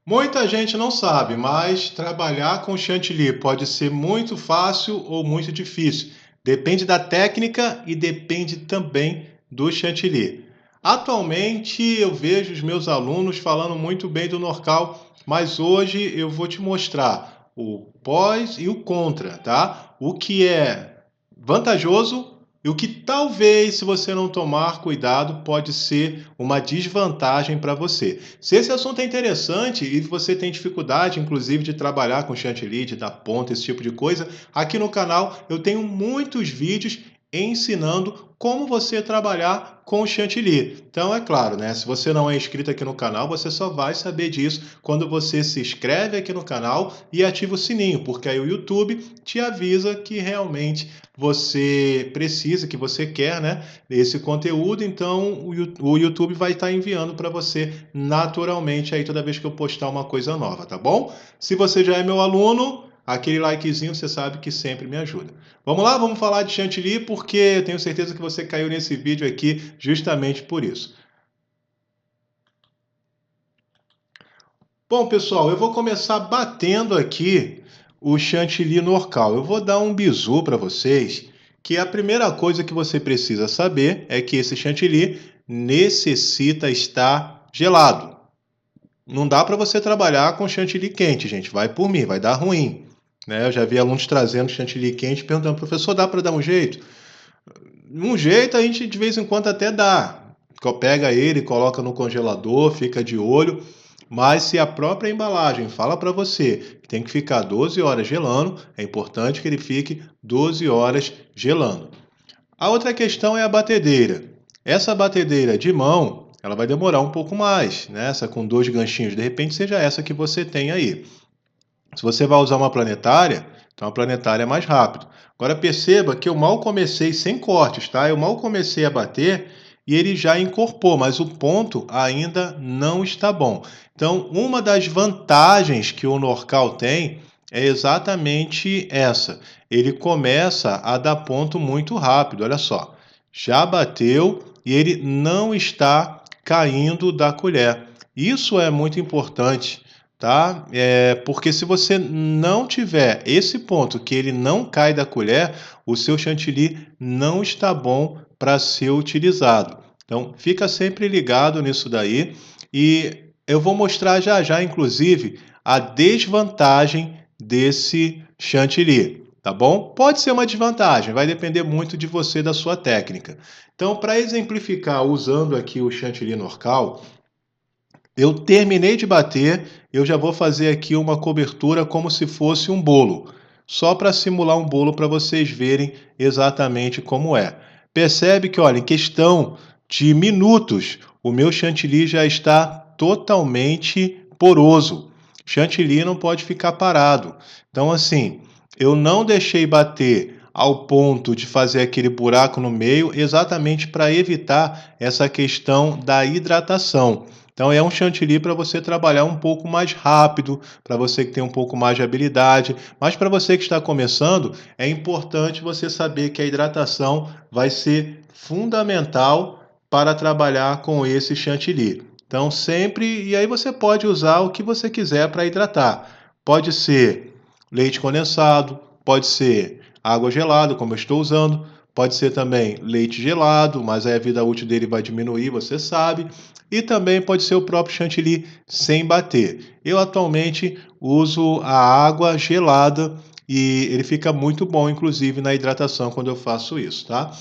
Muita gente não sabe, mas trabalhar com chantilly pode ser muito fácil ou muito difícil. Depende da técnica e depende também do chantilly. Atualmente eu vejo os meus alunos falando muito bem do Norcal, mas hoje eu vou te mostrar o pós e o contra, tá? O que é vantajoso e o que talvez, se você não tomar cuidado, pode ser uma desvantagem para você. Se esse assunto é interessante e você tem dificuldade, inclusive, de trabalhar com chantilly, de dar ponta, esse tipo de coisa, aqui no canal eu tenho muitos vídeos ensinando como você trabalhar com chantilly. Então, é claro, né? Se você não é inscrito aqui no canal, você só vai saber disso quando você se inscreve aqui no canal e ativa o sininho, porque aí o YouTube te avisa que realmente você precisa, que você quer, né, esse conteúdo, então o YouTube vai estar enviando para você naturalmente aí toda vez que eu postar uma coisa nova, tá bom? Se você já é meu aluno, aquele likezinho você sabe que sempre me ajuda. Vamos lá, vamos falar de chantilly porque eu tenho certeza que você caiu nesse vídeo aqui justamente por isso. Bom, pessoal, eu vou começar batendo aqui o chantilly Norcal. Eu vou dar um bizu para vocês, que a primeira coisa que você precisa saber é que esse chantilly necessita estar gelado. Não dá para você trabalhar com chantilly quente, gente. Vai por mim, vai dar ruim. Né? Eu já vi alunos trazendo chantilly quente perguntando, professor, dá para dar um jeito? Um jeito a gente de vez em quando até dá. Pega ele, coloca no congelador, fica de olho. Mas se a própria embalagem fala para você que tem que ficar 12 horas gelando, é importante que ele fique 12 horas gelando. A outra questão é a batedeira. Essa batedeira de mão, ela vai demorar um pouco mais, né? Essa com 2 ganchinhos, de repente seja essa que você tem aí. Se você vai usar uma planetária, então a planetária é mais rápido. Agora perceba que eu mal comecei sem cortes, tá? Eu mal comecei a bater e ele já encorpou, mas o ponto ainda não está bom. Então, uma das vantagens que o Norcal tem é exatamente essa. Ele começa a dar ponto muito rápido, olha só. Já bateu e ele não está caindo da colher. Isso é muito importante, tá? Porque se você não tiver esse ponto que ele não cai da colher, o seu chantilly não está bom para ser utilizado. Então, fica sempre ligado nisso daí e eu vou mostrar já já, inclusive, a desvantagem desse chantilly, tá bom? Pode ser uma desvantagem, vai depender muito de você, da sua técnica. Então, para exemplificar, usando aqui o chantilly Norcal, eu terminei de bater, eu já vou fazer aqui uma cobertura como se fosse um bolo, só para simular um bolo para vocês verem exatamente como é. Percebe que, olha, em questão de minutos, o meu chantilly já está totalmente poroso. Chantilly não pode ficar parado. Então, assim, eu não deixei bater ao ponto de fazer aquele buraco no meio, exatamente para evitar essa questão da hidratação. Então é um chantilly para você trabalhar um pouco mais rápido, para você que tem um pouco mais de habilidade, mas para você que está começando, é importante você saber que a hidratação vai ser fundamental para trabalhar com esse chantilly. Então sempre, e aí você pode usar o que você quiser para hidratar. Pode ser leite condensado, pode ser água gelada, como eu estou usando, pode ser também leite gelado, mas aí a vida útil dele vai diminuir, você sabe. E também pode ser o próprio chantilly sem bater. Eu atualmente uso a água gelada e ele fica muito bom, inclusive, na hidratação quando eu faço isso, tá?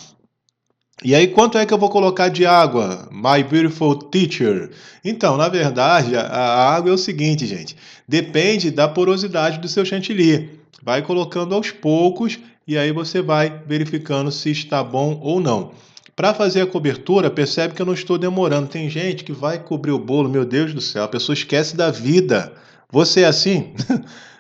E aí, quanto é que eu vou colocar de água, my beautiful teacher? Então, na verdade, a água é o seguinte, gente. Depende da porosidade do seu chantilly. Vai colocando aos poucos e aí você vai verificando se está bom ou não. Para fazer a cobertura, percebe que eu não estou demorando. Tem gente que vai cobrir o bolo, meu Deus do céu, a pessoa esquece da vida. Você é assim?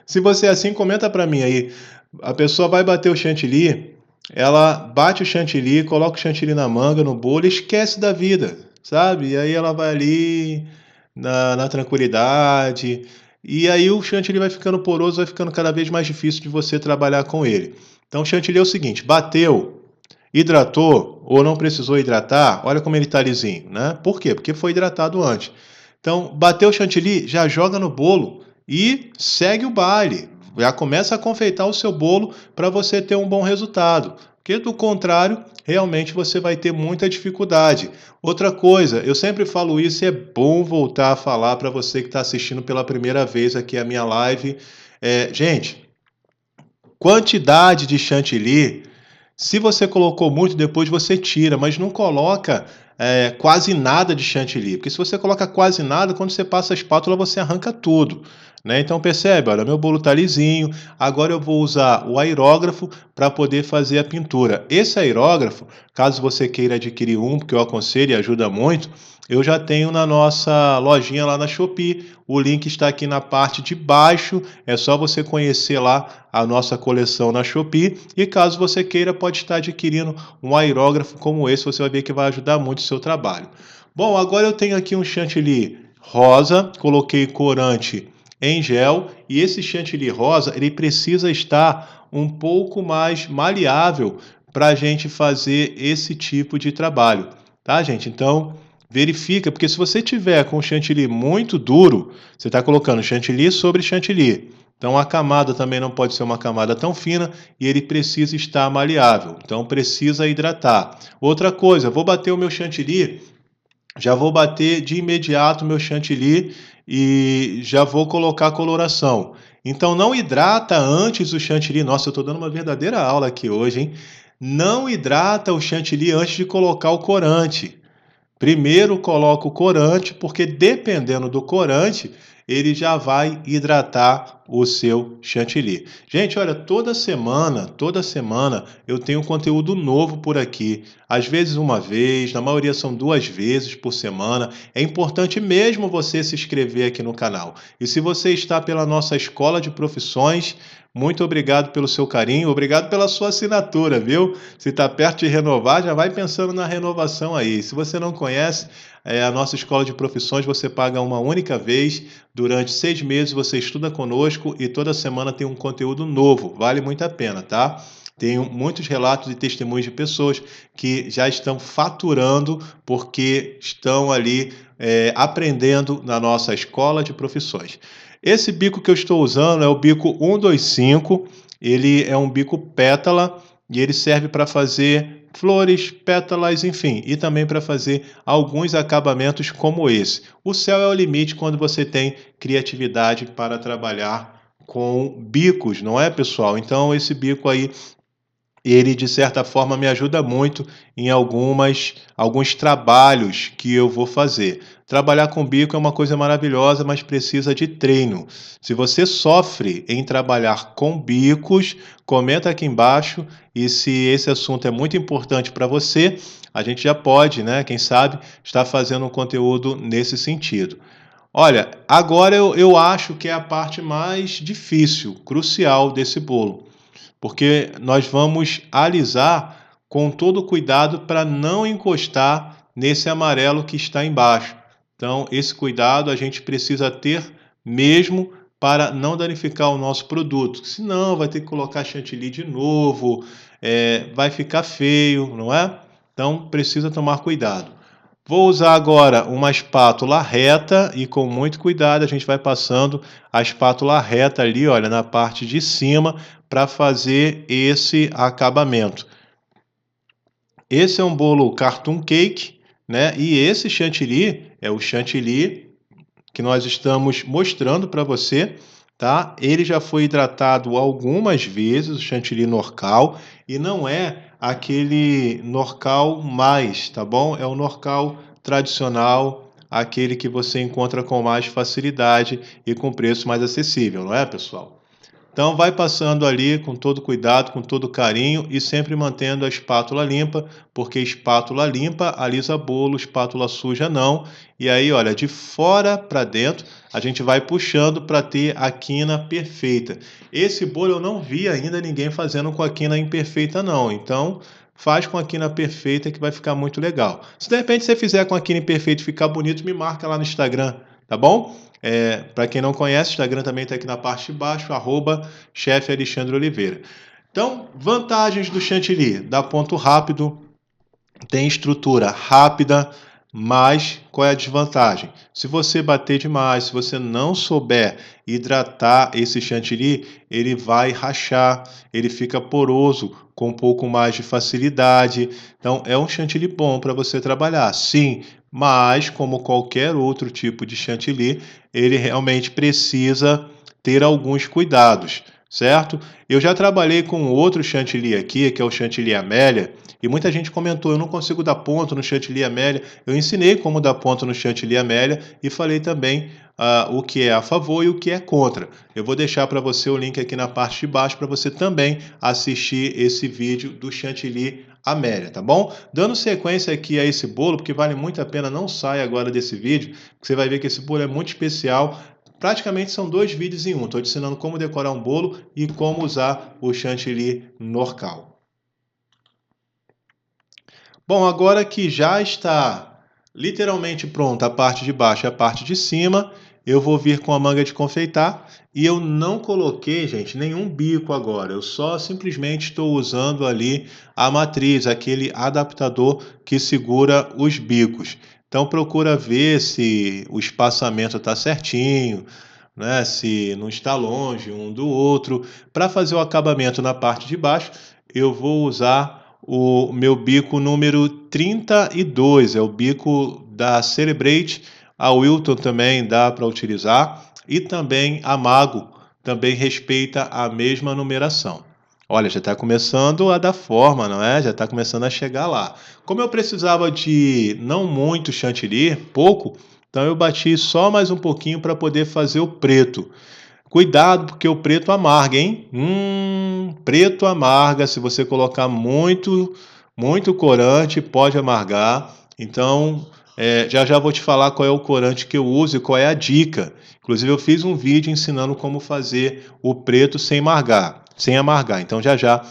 Se você é assim, comenta para mim aí. A pessoa vai bater o chantilly, ela bate o chantilly, coloca o chantilly na manga, no bolo e esquece da vida, sabe? E aí ela vai ali na tranquilidade. E aí o chantilly vai ficando poroso, vai ficando cada vez mais difícil de você trabalhar com ele. Então o chantilly é o seguinte, bateu, hidratou ou não precisou hidratar, olha como ele está lisinho, né? Por quê? Porque foi hidratado antes. Então, bateu o chantilly, já joga no bolo e segue o baile. Já começa a confeitar o seu bolo para você ter um bom resultado. Porque do contrário, realmente você vai ter muita dificuldade. Outra coisa, eu sempre falo isso e é bom voltar a falar para você que está assistindo pela primeira vez aqui a minha live. Gente, quantidade de chantilly, se você colocou muito, depois você tira, mas não coloca quase nada de chantilly, porque se você coloca quase nada, quando você passa a espátula, você arranca tudo. Né? Então percebe, olha, meu bolo está lisinho, agora eu vou usar o aerógrafo para poder fazer a pintura. Esse aerógrafo, caso você queira adquirir um, porque eu aconselho e ajuda muito, eu já tenho na nossa lojinha lá na Shopee. O link está aqui na parte de baixo. É só você conhecer lá a nossa coleção na Shopee. E caso você queira, pode estar adquirindo um aerógrafo como esse. Você vai ver que vai ajudar muito o seu trabalho. Bom, agora eu tenho aqui um chantilly rosa. Coloquei corante em gel. E esse chantilly rosa, ele precisa estar um pouco mais maleável para a gente fazer esse tipo de trabalho. Tá, gente? Então, verifica, porque se você tiver com chantilly muito duro, você está colocando chantilly sobre chantilly. Então a camada também não pode ser uma camada tão fina e ele precisa estar maleável. Então precisa hidratar. Outra coisa, vou bater o meu chantilly, já vou bater de imediato o meu chantilly e já vou colocar a coloração. Então não hidrata antes o chantilly. Nossa, eu estou dando uma verdadeira aula aqui hoje, hein? Não hidrata o chantilly antes de colocar o corante. Primeiro coloca o corante, porque dependendo do corante, ele já vai hidratar o seu chantilly. Gente, olha, toda semana eu tenho conteúdo novo por aqui. Às vezes uma vez, na maioria são 2 vezes por semana. É importante mesmo você se inscrever aqui no canal. E se você está pela nossa escola de profissões, muito obrigado pelo seu carinho, obrigado pela sua assinatura, viu? Se está perto de renovar, já vai pensando na renovação aí. Se você não conhece, a nossa escola de profissões, você paga uma única vez. Durante 6 meses você estuda conosco e toda semana tem um conteúdo novo. Vale muito a pena, tá? Tenho muitos relatos e testemunhos de pessoas que já estão faturando porque estão ali aprendendo na nossa escola de profissões. Esse bico que eu estou usando é o bico 125. Ele é um bico pétala e ele serve para fazer flores, pétalas, enfim, e também para fazer alguns acabamentos como esse. O céu é o limite quando você tem criatividade para trabalhar com bicos, não é, pessoal? Então esse bico aí, ele de certa forma me ajuda muito em alguns trabalhos que eu vou fazer. Trabalhar com bico é uma coisa maravilhosa, mas precisa de treino. Se você sofre em trabalhar com bicos, comenta aqui embaixo, e se esse assunto é muito importante para você, a gente já pode, né, quem sabe, estar fazendo um conteúdo nesse sentido. Olha, agora eu acho que é a parte mais difícil, crucial desse bolo, porque nós vamos alisar com todo cuidado para não encostar nesse amarelo que está embaixo. Então, esse cuidado a gente precisa ter mesmo para não danificar o nosso produto. Senão, vai ter que colocar chantilly de novo, vai ficar feio, não é? Então, precisa tomar cuidado. Vou usar agora uma espátula reta e com muito cuidado a gente vai passando a espátula reta ali, olha, na parte de cima para fazer esse acabamento. Esse é um bolo cartoon cake, né? E esse chantilly é o chantilly que nós estamos mostrando para você, tá? Ele já foi hidratado algumas vezes, o chantilly Norcal, e não é aquele Norcal mais, tá bom? É o Norcal tradicional, aquele que você encontra com mais facilidade e com preço mais acessível, não é, pessoal? Então vai passando ali com todo cuidado, com todo carinho e sempre mantendo a espátula limpa, porque espátula limpa alisa bolo, espátula suja não. E aí, olha, de fora para dentro, a gente vai puxando para ter a quina perfeita. Esse bolo eu não vi ainda ninguém fazendo com a quina imperfeita não. Então, faz com a quina perfeita que vai ficar muito legal. Se de repente você fizer com a quina imperfeita e ficar bonito, me marca lá no Instagram, tá bom? Para quem não conhece, o Instagram também está aqui na parte de baixo, @chefe Alexandre Oliveira. Então, vantagens do chantilly: dá ponto rápido, tem estrutura rápida, Mas qual é a desvantagem? Se você bater demais, se você não souber hidratar esse chantilly, ele vai rachar, ele fica poroso com um pouco mais de facilidade. Então, é um chantilly bom para você trabalhar, sim, mas como qualquer outro tipo de chantilly, ele realmente precisa ter alguns cuidados, certo? Eu já trabalhei com outro chantilly aqui, que é o chantilly Amélia, e muita gente comentou, eu não consigo dar ponto no chantilly Amélia. Eu ensinei como dar ponto no chantilly Amélia e falei também o que é a favor e o que é contra. Eu vou deixar para você o link aqui na parte de baixo para você também assistir esse vídeo do chantilly Amélia, tá bom? Dando sequência aqui a esse bolo, porque vale muito a pena, não saia agora desse vídeo, porque você vai ver que esse bolo é muito especial. Praticamente são 2 vídeos em um. Estou te ensinando como decorar um bolo e como usar o chantilly Norcal. Bom, agora que já está literalmente pronta a parte de baixo e a parte de cima, eu vou vir com a manga de confeitar e eu não coloquei, gente, nenhum bico agora. Eu só simplesmente estou usando ali a matriz, aquele adaptador que segura os bicos. Então procura ver se o espaçamento está certinho, né? Se não está longe um do outro. Para fazer o acabamento na parte de baixo, eu vou usar o meu bico número 32, é o bico da Celebrate. A Wilton também dá para utilizar e também a Mago também respeita a mesma numeração. Olha, já está começando a dar forma, não é? Já está começando a chegar lá. Como eu precisava de não muito chantilly, pouco, então eu bati só mais um pouquinho para poder fazer o preto. Cuidado, porque o preto amarga, hein? Preto amarga. Se você colocar muito corante, pode amargar. Então, já já vou te falar qual é o corante que eu uso e qual é a dica. Inclusive, eu fiz um vídeo ensinando como fazer o preto sem amargar, sem amargar. Então, já já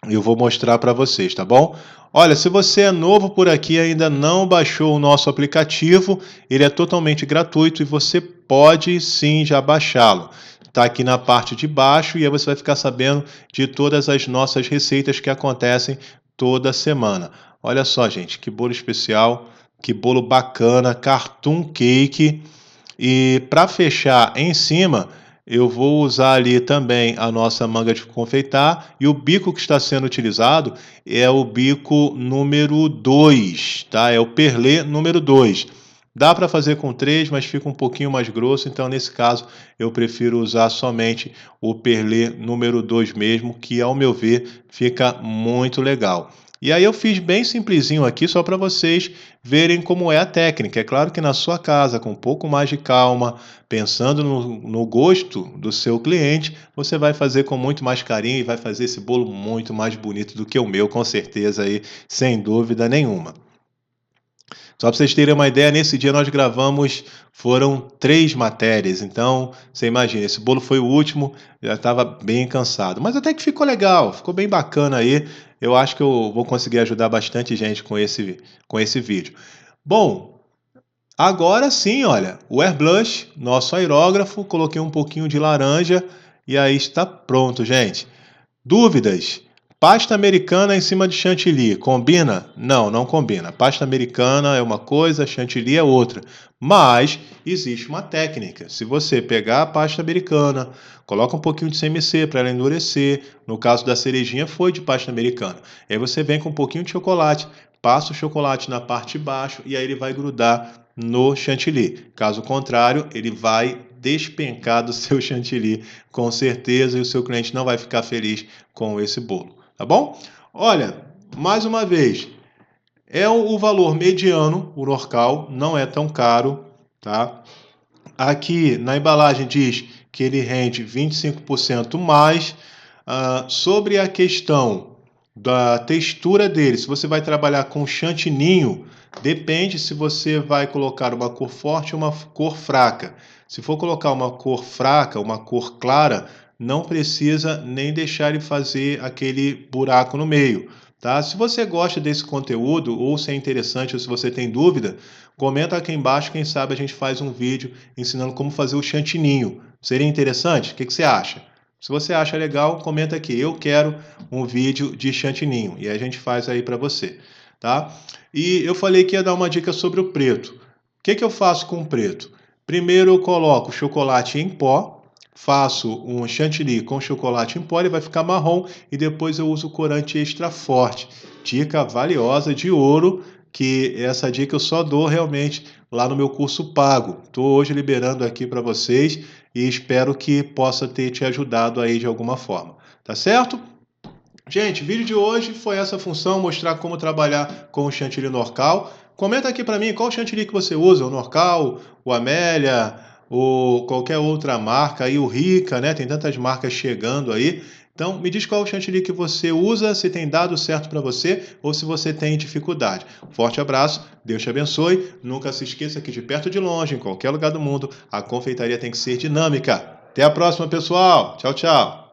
eu vou mostrar para vocês, tá bom? Olha, se você é novo por aqui e ainda não baixou o nosso aplicativo, ele é totalmente gratuito e você pode sim já baixá-lo. Está aqui na parte de baixo e aí você vai ficar sabendo de todas as nossas receitas que acontecem toda semana. Olha só, gente, que bolo especial, que bolo bacana, cartoon cake. E para fechar em cima, eu vou usar ali também a nossa manga de confeitar e o bico que está sendo utilizado é o bico número 2, tá? É o perlê número 2. Dá para fazer com 3, mas fica um pouquinho mais grosso, então nesse caso eu prefiro usar somente o perlê número 2 mesmo, que ao meu ver fica muito legal. E aí eu fiz bem simplesinho aqui só para vocês verem como é a técnica. É claro que na sua casa, com um pouco mais de calma, pensando no gosto do seu cliente, você vai fazer com muito mais carinho e vai fazer esse bolo muito mais bonito do que o meu, com certeza aí, sem dúvida nenhuma. Só para vocês terem uma ideia, nesse dia nós gravamos, foram 3 matérias. Então, você imagina, esse bolo foi o último, já estava bem cansado. Mas até que ficou legal, ficou bem bacana aí. Eu acho que eu vou conseguir ajudar bastante gente com esse vídeo. Bom, agora sim, olha, o Airbrush, nosso aerógrafo, coloquei um pouquinho de laranja e aí está pronto, gente. Dúvidas? Pasta americana em cima de chantilly, combina? Não, não combina. Pasta americana é uma coisa, chantilly é outra. Mas existe uma técnica. Se você pegar a pasta americana, coloca um pouquinho de CMC para ela endurecer. No caso da cerejinha foi de pasta americana. Aí você vem com um pouquinho de chocolate, passa o chocolate na parte de baixo e aí ele vai grudar no chantilly. Caso contrário, ele vai despencar do seu chantilly, com certeza, e o seu cliente não vai ficar feliz com esse bolo, tá bom? Olha, mais uma vez, é o valor mediano, o Norcal, não é tão caro, tá? Aqui na embalagem diz que ele rende 25% mais. Sobre a questão da textura dele, se você vai trabalhar com chantininho, depende se você vai colocar uma cor forte ou uma cor fraca. Se for colocar uma cor fraca, uma cor clara, não precisa nem deixar ele fazer aquele buraco no meio, tá? Se você gosta desse conteúdo ou se é interessante ou se você tem dúvida, comenta aqui embaixo, quem sabe a gente faz um vídeo ensinando como fazer o chantininho. Seria interessante? O que você acha? Se você acha legal, comenta aqui. Eu quero um vídeo de chantininho e a gente faz aí para você. tá? E eu falei que ia dar uma dica sobre o preto. O que eu faço com o preto? Primeiro eu coloco chocolate em pó, faço um chantilly com chocolate em pó, ele vai ficar marrom, e depois eu uso corante extra forte. Dica valiosa de ouro, que essa dica eu só dou realmente lá no meu curso pago. Estou hoje liberando aqui para vocês e espero que possa ter te ajudado aí de alguma forma. Tá certo? Gente, o vídeo de hoje foi essa função, mostrar como trabalhar com o chantilly Norcal. Comenta aqui para mim qual chantilly que você usa, o Norcal, o Amélia, ou qualquer outra marca, aí o Rica, né? Tem tantas marcas chegando aí. Então, me diz qual o chantilly que você usa, se tem dado certo para você ou se você tem dificuldade. Forte abraço, Deus te abençoe. Nunca se esqueça que de perto ou de longe, em qualquer lugar do mundo, a confeitaria tem que ser dinâmica. Até a próxima, pessoal. Tchau, tchau.